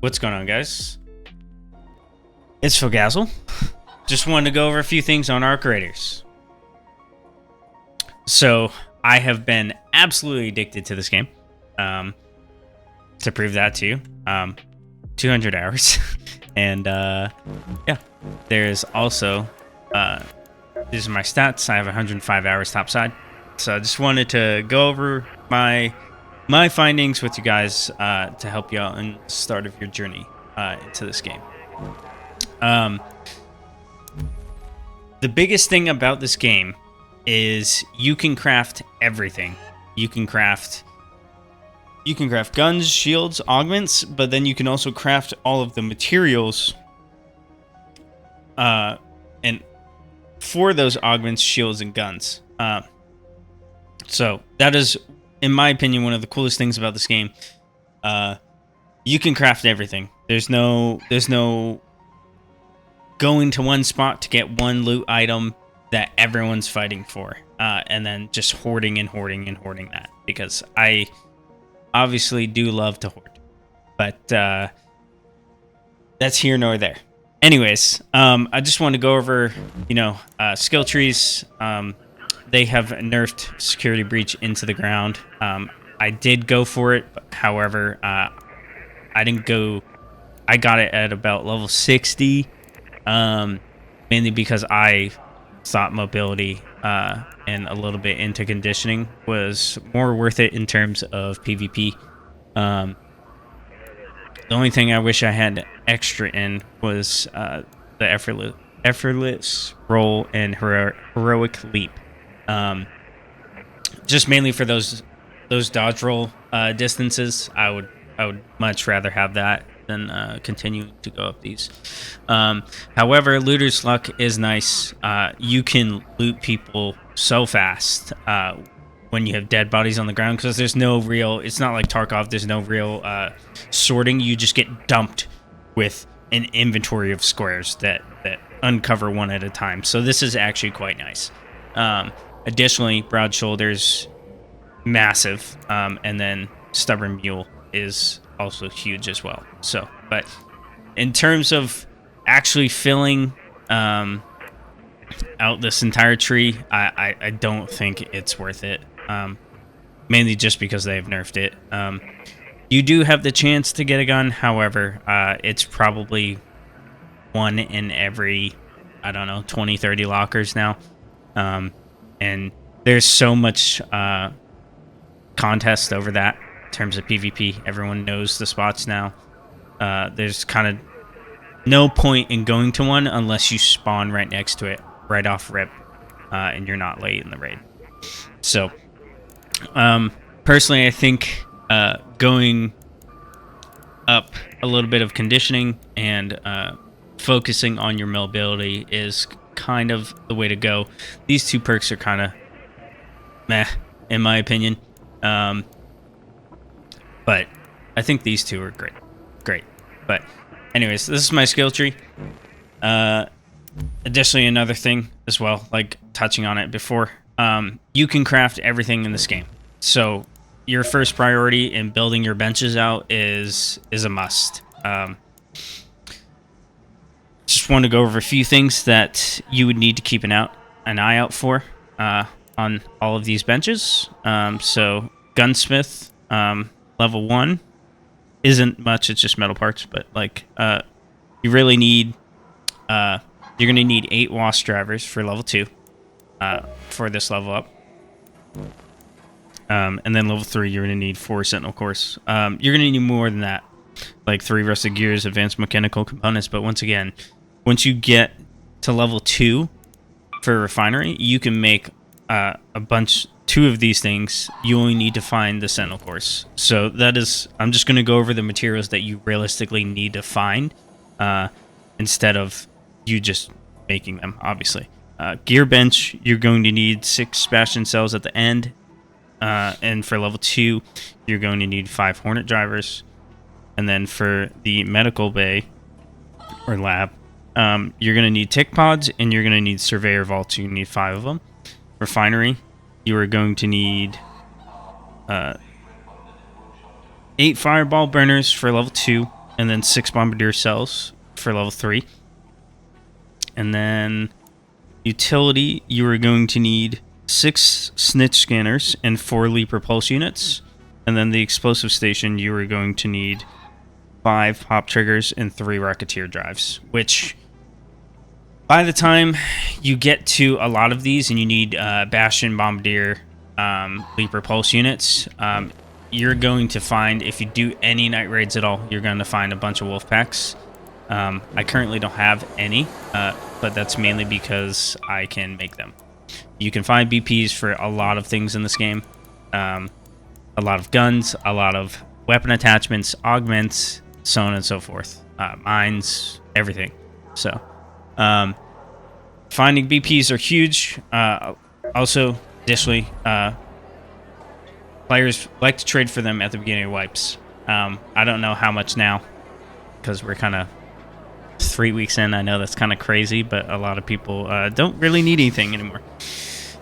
What's going on, guys? It's Fogazzle. Just wanted to go over a few things on Arc Raiders. So, I have been absolutely addicted to this game. To prove that to you, 200 hours. And, yeah. There's also, these are my stats. I have 105 hours topside. So, I just wanted to go over my findings with you guys to help you out in the start of your journey into this game. The biggest thing about this game is you can craft everything. You can craft guns, shields, augments, but then you can also craft all of the materials and for those augments, shields, and guns. So that is, in my opinion, one of the coolest things about this game. You can craft everything. There's no going to one spot to get one loot item that everyone's fighting for, and then just hoarding that, because I obviously do love to hoard, but that's here nor there. Anyways, I just want to go over, skill trees. They have nerfed Security Breach into the ground. I did go for it, but however, I didn't go. I got it at about level 60, mainly because I thought mobility and a little bit into conditioning was more worth it in terms of PvP. The only thing I wish I had extra in was the effortless roll and heroic leap. Just mainly for those dodge roll distances. I would much rather have that than continuing to go up these. However, looter's luck is nice. You can loot people so fast when you have dead bodies on the ground, because there's no real, it's not like Tarkov, there's no real sorting. You just get dumped with an inventory of squares that uncover one at a time. So this is actually quite nice. Additionally, Broad Shoulders, massive, and then Stubborn Mule is also huge as well. So, but in terms of actually filling out this entire tree, I don't think it's worth it. Mainly just because they've nerfed it. You do have the chance to get a gun, however, it's probably one in every, 20, 30 lockers now. And there's so much contest over that in terms of PvP. Everyone knows the spots now. There's kind of no point in going to one unless you spawn right next to it, right off rip, and you're not late in the raid. So, personally, I think going up a little bit of conditioning and focusing on your mobility is kind of the way to go. These two perks are kind of meh, in my opinion. But I think these two are great. But anyways, this is my skill tree. Additionally, another thing as well, like touching on it before, you can craft everything in this game. So your first priority in building your benches out is a must. Just want to go over a few things that you would need to keep an eye out for on all of these benches. So Gunsmith, level 1 isn't much, it's just metal parts, but like you really need you're going to need 8 Wasp drivers for level 2 for this level up. And then level 3, you're going to need 4 Sentinel cores. You're going to need more than that, like 3 rusted gears, advanced mechanical components. But once again, once you get to level 2 for refinery, you can make two of these things. You only need to find the Sentinel cores. So that is, I'm just going to go over the materials that you realistically need to find instead of you just making them, obviously. Gear bench, you're going to need 6 Bastion cells at the end. And for level 2, you're going to need 5 Hornet drivers. And then for the medical bay or lab, you're going to need tick pods and you're going to need surveyor vaults. You need 5 of them. Refinery, you are going to need 8 fireball burners for level 2. and then 6 bombardier cells for level 3. And then utility, you are going to need 6 snitch scanners and 4 leaper pulse units. And then the explosive station, you are going to need 5 pop triggers and 3 rocketeer drives, which by the time you get to a lot of these and you need bastion, bombardier, leaper pulse units, you're going to find, if you do any night raids at all, you're going to find a bunch of wolf packs. I currently don't have any, but that's mainly because I can make them. You can find BPs for a lot of things in this game. A lot of guns, a lot of weapon attachments, augments, so on and so forth. Mines, everything. So, finding BPs are huge. Also, additionally, players like to trade for them at the beginning of wipes. I don't know how much now, because we're kind of 3 weeks in. I know that's kind of crazy, but a lot of people don't really need anything anymore.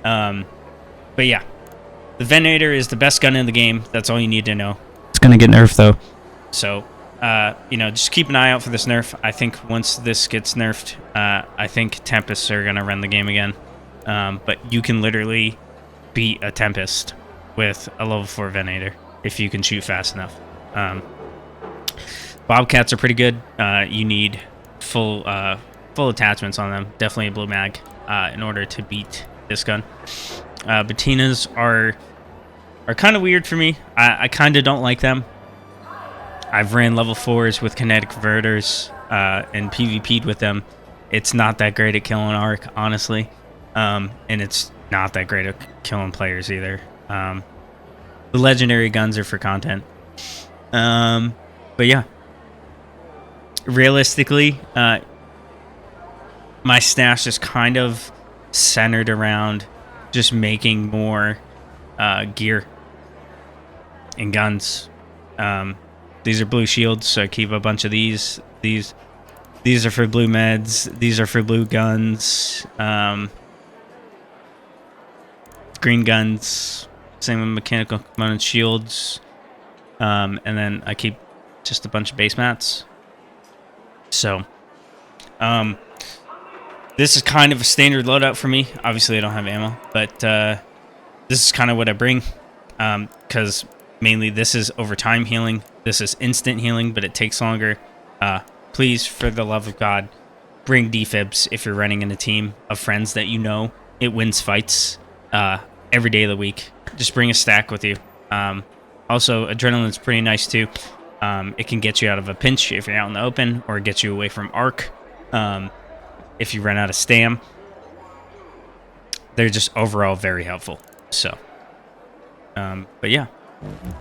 But yeah, the Venator is the best gun in the game. That's all you need to know. It's going to get nerfed, though. So, just keep an eye out for this nerf. I think once this gets nerfed, I think Tempests are going to run the game again. But you can literally beat a Tempest with a level 4 Venator if you can shoot fast enough. Bobcats are pretty good. You need full attachments on them. Definitely a blue mag in order to beat this gun. Batinas are kind of weird for me. I kind of don't like them. I've ran level 4s with kinetic converters and PvP'd with them. It's not that great at killing arc, honestly. And it's not that great at killing players either. The legendary guns are for content. But yeah. Realistically, my stash is kind of centered around just making more gear and guns. These are blue shields, so I keep a bunch of these. These are for blue meds. These are for blue guns. Green guns. Same with mechanical component shields. And then I keep just a bunch of base mats. So, this is kind of a standard loadout for me. Obviously, I don't have ammo, but this is kind of what I bring. Because mainly this is over time healing. This is instant healing, but it takes longer. Please, for the love of God, bring defibs if you're running in a team of friends that you know. It wins fights every day of the week. Just bring a stack with you. Also, adrenaline's pretty nice too. It can get you out of a pinch if you're out in the open, or get you away from arc if you run out of stam. They're just overall very helpful. So, but yeah.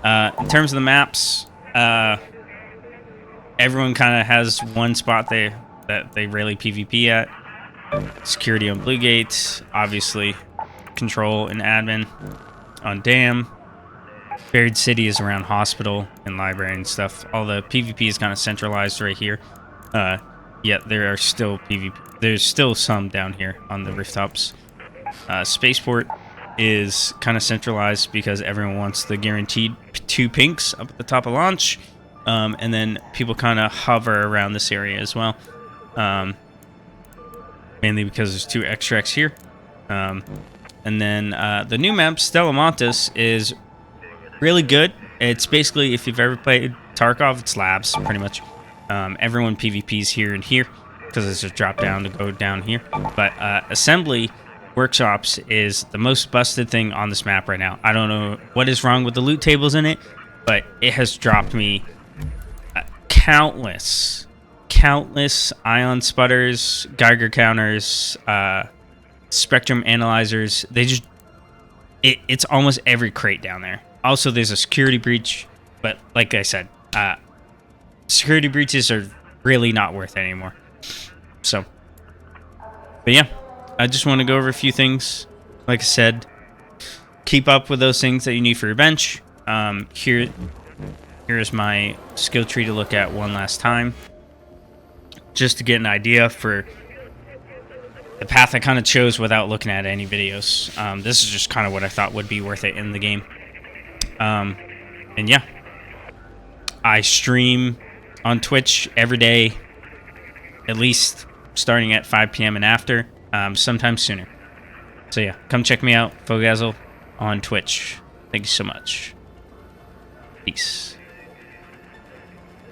In terms of the maps, everyone kind of has one spot that they really PvP at. Security on Blue Gate, obviously. Control and admin on Dam. Buried City is around hospital and library and stuff. All the PvP is kind of centralized right here. Yet there are still PvP. There's still some down here on the rooftops. Spaceport is kind of centralized because everyone wants the guaranteed 2 pinks up at the top of launch. And then people kind of hover around this area as well. Mainly because there's 2 extracts here. And then the new map, Stella Montes, is really good. It's basically, if you've ever played Tarkov, it's labs, pretty much. Everyone PvPs here and here, because it's just drop down to go down here. But Assembly Workshops is the most busted thing on this map right now. I don't know what is wrong with the loot tables in it, but it has dropped me countless ion sputters, Geiger counters, spectrum analyzers. They just... It's almost every crate down there. Also, there's a security breach, but like I said, security breaches are really not worth it anymore. So, but yeah, I just want to go over a few things. Like I said, keep up with those things that you need for your bench. Here's my skill tree to look at one last time, just to get an idea for the path I kind of chose without looking at any videos. This is just kind of what I thought would be worth it in the game. And yeah, I stream on Twitch every day, at least starting at 5 p.m. and after, sometimes sooner. So yeah, come check me out, Fogazzle, on Twitch. Thank you so much. Peace.